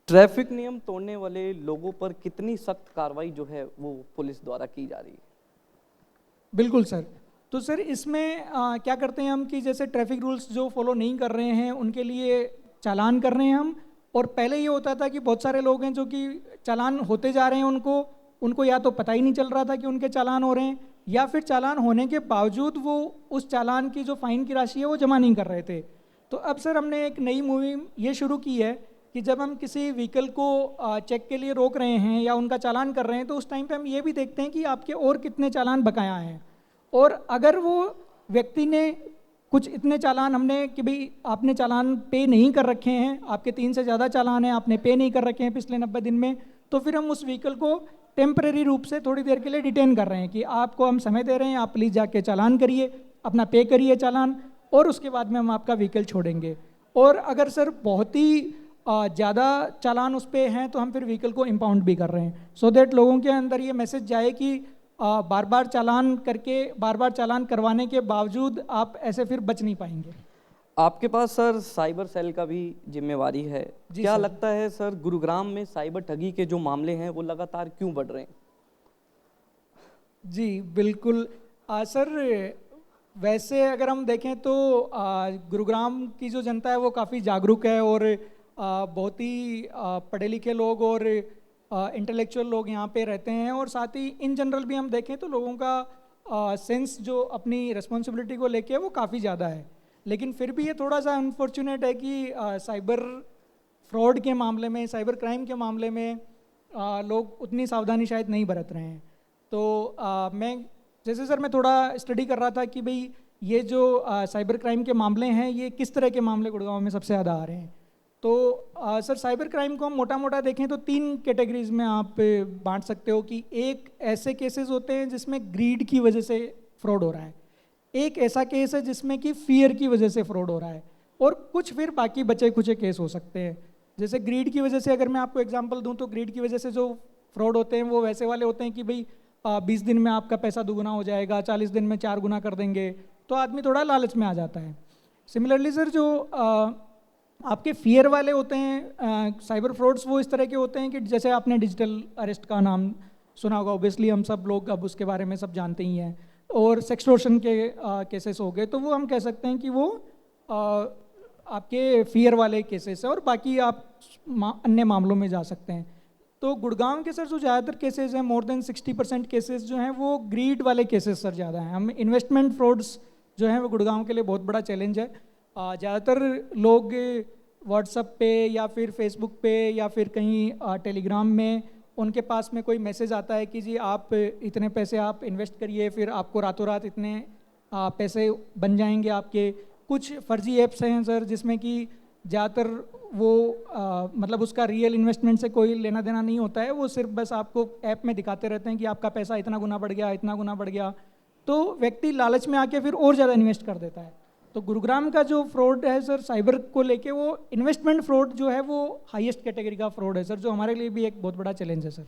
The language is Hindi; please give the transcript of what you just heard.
ट्रैफिक नियम तोड़ने वाले लोगों पर कितनी सख्त कार्रवाई जो है वो पुलिस द्वारा की जा रही है? बिल्कुल सर। तो सर इसमें क्या करते हैं हम कि जैसे ट्रैफिक रूल्स जो फॉलो नहीं कर रहे हैं उनके लिए चालान कर रहे हैं हम। और पहले ये होता था कि बहुत सारे लोग हैं जो कि चालान होते जा रहे हैं, उनको उनको या तो पता ही नहीं चल रहा था कि उनके चालान हो रहे हैं, या फिर चालान होने के बावजूद वो उस चालान की जो फाइन की राशि है वो जमा नहीं कर रहे थे। तो अब सर हमने एक नई मुहिम ये शुरू की है कि जब हम किसी व्हीकल को चेक के लिए रोक रहे हैं या उनका चालान कर रहे हैं तो उस टाइम पे हम ये भी देखते हैं कि आपके और कितने चालान बकाया हैं। और अगर वो व्यक्ति ने कुछ इतने चालान हमने कि भाई आपने चालान पे नहीं कर रखे हैं, आपके 3 से ज़्यादा चालान हैं, आपने पे नहीं कर रखे हैं पिछले 90 दिन में, तो फिर हम उस व्हीकल को टेम्परेरी रूप से थोड़ी देर के लिए डिटेन कर रहे हैं कि आपको हम समय दे रहे हैं, आप प्लीज़ जाके चालान करिए, अपना पे करिए चालान, और उसके बाद में हम आपका व्हीकल छोड़ेंगे। और अगर सर बहुत ही ज़्यादा चालान उस पर हैं तो हम फिर व्हीकल को इम्पाउंड भी कर रहे हैं, सो दैट लोगों के अंदर ये मैसेज जाए कि बार बार चालान करके, बार बार चालान करवाने के बावजूद आप ऐसे फिर बच नहीं पाएंगे। आपके पास सर साइबर सेल का भी जिम्मेवारी है। जी क्या सर। लगता है सर गुरुग्राम में साइबर ठगी के जो मामले हैं वो लगातार क्यों बढ़ रहे हैं? जी बिल्कुल। सर वैसे अगर हम देखें तो गुरुग्राम की जो जनता है वो काफ़ी जागरूक है, और बहुत ही पढ़े लिखे लोग और इंटेलेक्चुअल लोग यहाँ पे रहते हैं। और साथ ही इन जनरल भी हम देखें तो लोगों का सेंस जो अपनी रिस्पॉन्सिबिलिटी को लेके है वो काफ़ी ज़्यादा है। लेकिन फिर भी ये थोड़ा सा अनफॉर्चुनेट है कि साइबर फ्रॉड के मामले में, साइबर क्राइम के मामले में लोग उतनी सावधानी शायद नहीं बरत रहे हैं। तो मैं जैसे सर मैं थोड़ा स्टडी कर रहा था कि भाई ये जो साइबर क्राइम के मामले हैं ये किस तरह के मामले गुड़गांव में सबसे ज़्यादा आ रहे हैं। तो सर साइबर क्राइम को हम मोटा मोटा देखें तो 3 कैटेगरीज में आप बांट सकते हो कि एक ऐसे केसेस होते हैं जिसमें ग्रीड की वजह से फ्रॉड हो रहा है, एक ऐसा केस है जिसमें कि फियर की वजह से फ्रॉड हो रहा है, और कुछ फिर बाकी बचे खुचे केस हो सकते हैं। जैसे ग्रीड की वजह से अगर मैं आपको एग्जांपल दूं तो ग्रीड की वजह से जो फ्रॉड होते हैं वो वैसे वाले होते हैं कि भाई 20 दिन में आपका पैसा दुगुना हो जाएगा, 40 दिन में 4 गुना कर देंगे, तो आदमी थोड़ा लालच में आ जाता है। सिमिलरली सर जो आपके फियर वाले होते हैं साइबर फ्रॉड्स, वो इस तरह के होते हैं कि जैसे आपने डिजिटल अरेस्ट का नाम सुना होगा, ऑब्वियसली हम सब लोग अब उसके बारे में सब जानते ही हैं, और सेक्सटॉर्शन के केसेस हो गए, तो वो हम कह सकते हैं कि वो आपके फियर वाले केसेस है, और बाकी आप अन्य मामलों में जा सकते हैं। तो गुड़गांव के सर जो ज़्यादातर केसेस हैं, मोर देन 60% केसेस जो हैं वो ग्रीड वाले केसेस सर ज़्यादा हैं। हम इन्वेस्टमेंट फ्रॉड्स जो हैं वो गुड़गांव के लिए बहुत बड़ा चैलेंज है। ज़्यादातर लोग व्हाट्सएप पे या फिर फेसबुक पे या फिर कहीं टेलीग्राम में उनके पास में कोई मैसेज आता है कि जी आप इतने पैसे आप इन्वेस्ट करिए, फिर आपको रातों रात इतने पैसे बन जाएंगे आपके। कुछ फर्जी ऐप्स हैं सर जिसमें कि ज़्यादातर वो मतलब उसका रियल इन्वेस्टमेंट से कोई लेना देना नहीं होता है, वो सिर्फ बस आपको ऐप में दिखाते रहते हैं कि आपका पैसा इतना गुना बढ़ गया, इतना गुना बढ़ गया, तो व्यक्ति लालच में आके फिर और ज़्यादा इन्वेस्ट कर देता है। तो गुरुग्राम का जो फ्रॉड है सर साइबर को लेके, वो इन्वेस्टमेंट फ्रॉड जो है वो हाईएस्ट कैटेगरी का फ्रॉड है सर, जो हमारे लिए भी एक बहुत बड़ा चैलेंज है सर।